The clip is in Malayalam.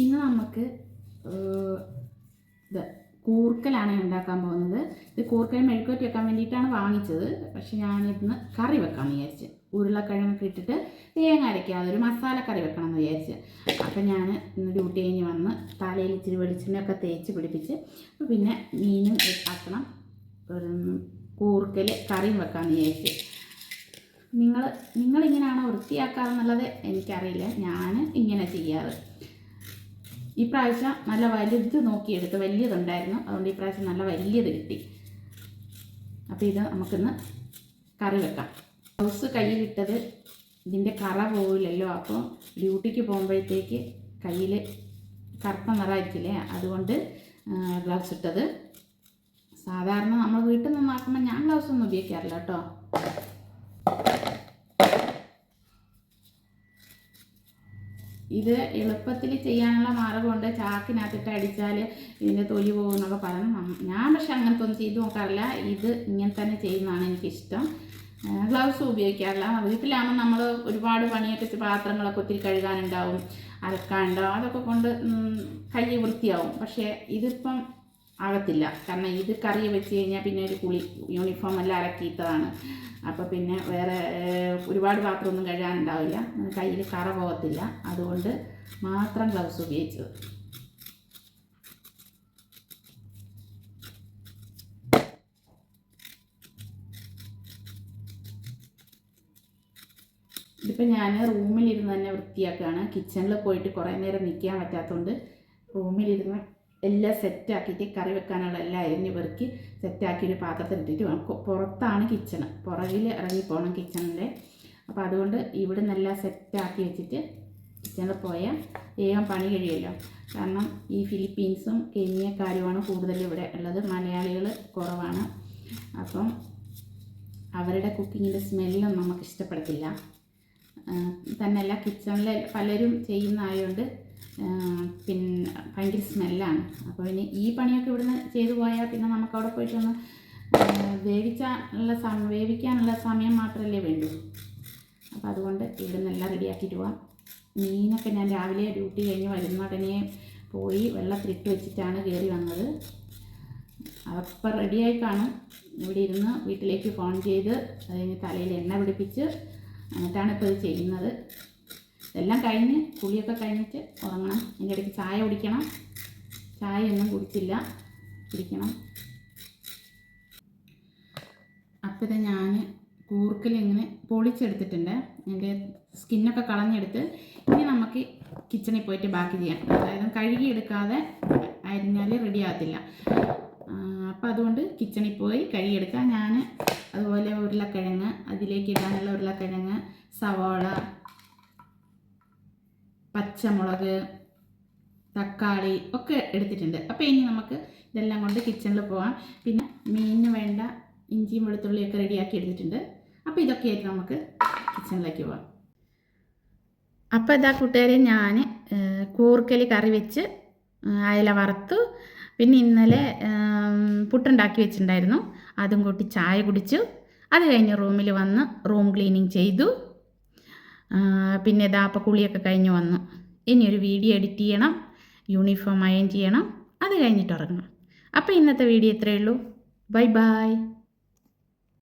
ഇന്ന് നമുക്ക് ഇത് കൂർക്കലാണ് ഉണ്ടാക്കാൻ പോകുന്നത്. ഇത് കൂർക്കൽ മെഴുക്കുവരട്ടി വെക്കാൻ വേണ്ടിയിട്ടാണ് വാങ്ങിച്ചത്. പക്ഷെ ഞാനിന്ന് കറി വെക്കാമെന്ന് വിചാരിച്ച്, ഉരുളക്കിഴങ്ങൊക്കെ ഇട്ടിട്ട് തേങ്ങ അരയ്ക്കാതെ ഒരു മസാല കറി വെക്കണം എന്ന് വിചാരിച്ച്. അപ്പം ഞാൻ ഇന്ന് ഡ്യൂട്ടി കഴിഞ്ഞ് വന്ന് തലയിൽ ഇച്ചിരി വെളിച്ചെണ്ണയൊക്കെ തേച്ച് പിടിപ്പിച്ച് പിന്നെ മീനും ആക്കണം, കൂർക്കൽ കറിയും വെക്കാമെന്ന് വിചാരിച്ച്. നിങ്ങളിങ്ങനെയാണോ വൃത്തിയാക്കാറെന്നുള്ളത് എനിക്കറിയില്ല. ഞാൻ ഇങ്ങനെ ചെയ്യാറ്. ഈ പ്രാവശ്യം നല്ല വലുത് നോക്കിയെടുത്ത്, വലിയതുണ്ടായിരുന്നു, അതുകൊണ്ട് ഈ പ്രാവശ്യം നല്ല വലിയത് കിട്ടി. അപ്പോൾ ഇത് നമുക്കിന്ന് കറി വെക്കാം. ഗ്ലൗസ് കയ്യിലിട്ടത് ഇതിൻ്റെ കറ പോവില്ലല്ലോ. അപ്പോൾ ഡ്യൂട്ടിക്ക് പോകുമ്പോഴത്തേക്ക് കയ്യിൽ കറുത്ത നിറമായിരിക്കില്ലേ, അതുകൊണ്ട് ഗ്ലൗസ് ഇട്ടത്. സാധാരണ നമ്മൾ വീട്ടിൽ നിന്നാക്കുമ്പോൾ ഞാൻ ഗ്ലൗസ് ഒന്നും ഉപയോഗിക്കാറില്ല കേട്ടോ. ഇത് എളുപ്പത്തിൽ ചെയ്യാനുള്ള മാർഗമുണ്ട്. ചാക്കിനകത്തിട്ട് അടിച്ചാൽ ഇതിൻ്റെ തൊലി പോകുമെന്നൊക്കെ പറഞ്ഞു. ഞാൻ പക്ഷെ അങ്ങനത്തെ ഒന്നും ചെയ്ത് നോക്കാറില്ല. ഇത് ഇങ്ങനെ തന്നെ ചെയ്യുന്നതാണ് എനിക്കിഷ്ടം. ഗ്ലൗസ് ഉപയോഗിക്കാറില്ല. വീട്ടിലാകുമ്പോൾ നമ്മൾ ഒരുപാട് പണിയൊക്കെ, പാത്രങ്ങളൊക്കെ ഒത്തിരി കഴുകാനുണ്ടാവും, അലക്കാനുണ്ടാവും, അതൊക്കെ കൊണ്ട് കൈ വൃത്തിയാവും. പക്ഷേ ഇതിപ്പം ആകത്തില്ല. കാരണം ഇത് കറി വെച്ച് കഴിഞ്ഞാൽ പിന്നെ ഒരു യൂണിഫോം എല്ലാം അലക്കിയിട്ടതാണ്. അപ്പോൾ പിന്നെ വേറെ ഒരുപാട് പാത്രമൊന്നും കഴുകാനുണ്ടാവില്ല, കയ്യിൽ കറ പോകത്തില്ല. അതുകൊണ്ട് മാത്രം ഗ്ലൗസ് ഉപയോഗിച്ചത്. ഇതിപ്പോൾ ഞാൻ റൂമിലിരുന്ന് തന്നെ വൃത്തിയാക്കുകയാണ്. കിച്ചണിൽ പോയിട്ട് കുറേ നേരം നിൽക്കാൻ പറ്റാത്തതുകൊണ്ട് റൂമിലിരുന്ന് എല്ലാം സെറ്റാക്കിയിട്ട് കറി വെക്കാനുള്ള എല്ലാം അരിഞ്ഞ് പെറുക്കി സെറ്റാക്കി ഒരു പാത്രത്തിലിട്ടിട്ട് വേണം. പുറത്താണ് കിച്ചണ്, പുറകിൽ ഇറങ്ങിപ്പോകണം കിച്ചണിൻ്റെ. അപ്പോൾ അതുകൊണ്ട് ഇവിടെ നിന്നെല്ലാം സെറ്റാക്കി വെച്ചിട്ട് കിച്ചണിൽ പോയാൽ വേഗം പണി കഴിയുമല്ലോ. കാരണം ഈ ഫിലിപ്പീൻസും കെനിയക്കാരുമാണ് കൂടുതൽ ഇവിടെ ഉള്ളത്, മലയാളികൾ കുറവാണ്. അപ്പം അവരുടെ കുക്കിങ്ങിൻ്റെ സ്മെല്ലൊന്നും നമുക്ക് ഇഷ്ടപ്പെടത്തില്ല. തന്നെയല്ല കിച്ചണിൽ പലരും ചെയ്യുന്നതായതുകൊണ്ട് പിന്നെ ഭയങ്കര സ്മെല്ലാണ്. അപ്പോൾ പിന്നെ ഈ പണിയൊക്കെ ഇവിടുന്ന് ചെയ്തു പോയാൽ പിന്നെ നമുക്ക് അവിടെ പോയിട്ടൊന്ന് വേവിക്കാനുള്ള സമയം മാത്രമല്ലേ വേണ്ടൂ. അപ്പോൾ അതുകൊണ്ട് ഇവിടെ നിന്നെല്ലാം റെഡിയാക്കിയിട്ട് പോവാം. മീനൊക്കെ ഞാൻ രാവിലെ ഡ്യൂട്ടി കഴിഞ്ഞ് വരുന്ന ഉടനെ പോയി വെള്ളത്തിലിട്ട് വെച്ചിട്ടാണ് കയറി വന്നത്. അപ്പം റെഡിയായി കാണും. ഇവിടെ ഇരുന്ന് വീട്ടിലേക്ക് ഫോൺ ചെയ്ത് അതിന് തലയിൽ എണ്ണ പിടിപ്പിച്ച് എന്നിട്ടാണ് ഇപ്പോൾ ഇത് ചെയ്യുന്നത്. എല്ലാം കഴിഞ്ഞ് കുളിയൊക്കെ കഴിഞ്ഞിട്ട് ഉറങ്ങണം. അതിൻ്റെ ഇടയ്ക്ക് ചായ കുടിക്കണം. ചായ ഒന്നും കുടിക്കണം. അപ്പോൾ ഇത് ഞാൻ കൂർക്കലിങ്ങനെ പൊളിച്ചെടുത്തിട്ടുണ്ട്. അതിൻ്റെ സ്കിന്നൊക്കെ കളഞ്ഞെടുത്ത് ഇനി നമുക്ക് കിച്ചണിൽ പോയിട്ട് ബാക്കി ചെയ്യാം. അതായത് കഴുകിയെടുക്കാതെ അരിഞ്ഞാൽ റെഡിയാകത്തില്ല. അപ്പോൾ അതുകൊണ്ട് കിച്ചണിൽ പോയി കഴുകിയെടുക്കാം. ഞാൻ അതുപോലെ ഉരുളക്കിഴങ്ങ്, അതിലേക്ക് ഇടാനുള്ള ഉരുളക്കിഴങ്ങ്, സവാള, പച്ചമുളക്, തക്കാളി ഒക്കെ എടുത്തിട്ടുണ്ട്. അപ്പോൾ ഇനി നമുക്ക് ഇതെല്ലാം കൊണ്ട് കിച്ചണിൽ പോകാം. പിന്നെ മീനിന് വേണ്ട ഇഞ്ചിയും വെളുത്തുള്ളിയൊക്കെ റെഡിയാക്കി എടുത്തിട്ടുണ്ട്. അപ്പോൾ ഇതൊക്കെയായിട്ട് നമുക്ക് കിച്ചണിലേക്ക് പോകാം. അപ്പോൾ ഇതാ കൂട്ടുകാരെ, ഞാൻ കൂർക്കൽ കറി വെച്ച് അയല വറുത്തു. പിന്നെ ഇന്നലെ പുട്ടുണ്ടാക്കി വെച്ചിട്ടുണ്ടായിരുന്നു, അതും കൂട്ടി ചായ കുടിച്ചു. അത് കഴിഞ്ഞ് റൂമിൽ വന്ന് റൂം ക്ലീനിങ് ചെയ്തു. പിന്നെ ഇതാ അപ്പോൾ കുളിയൊക്കെ കഴിഞ്ഞ് വന്നു. ഇനി ഒരു വീഡിയോ എഡിറ്റ് ചെയ്യണം, യൂണിഫോം അയൺ ചെയ്യണം, അത് കഴിഞ്ഞിട്ട് ഉറങ്ങണം. അപ്പോൾ ഇന്നത്തെ വീഡിയോ ഇത്രയേ ഉള്ളൂ. Bye bye.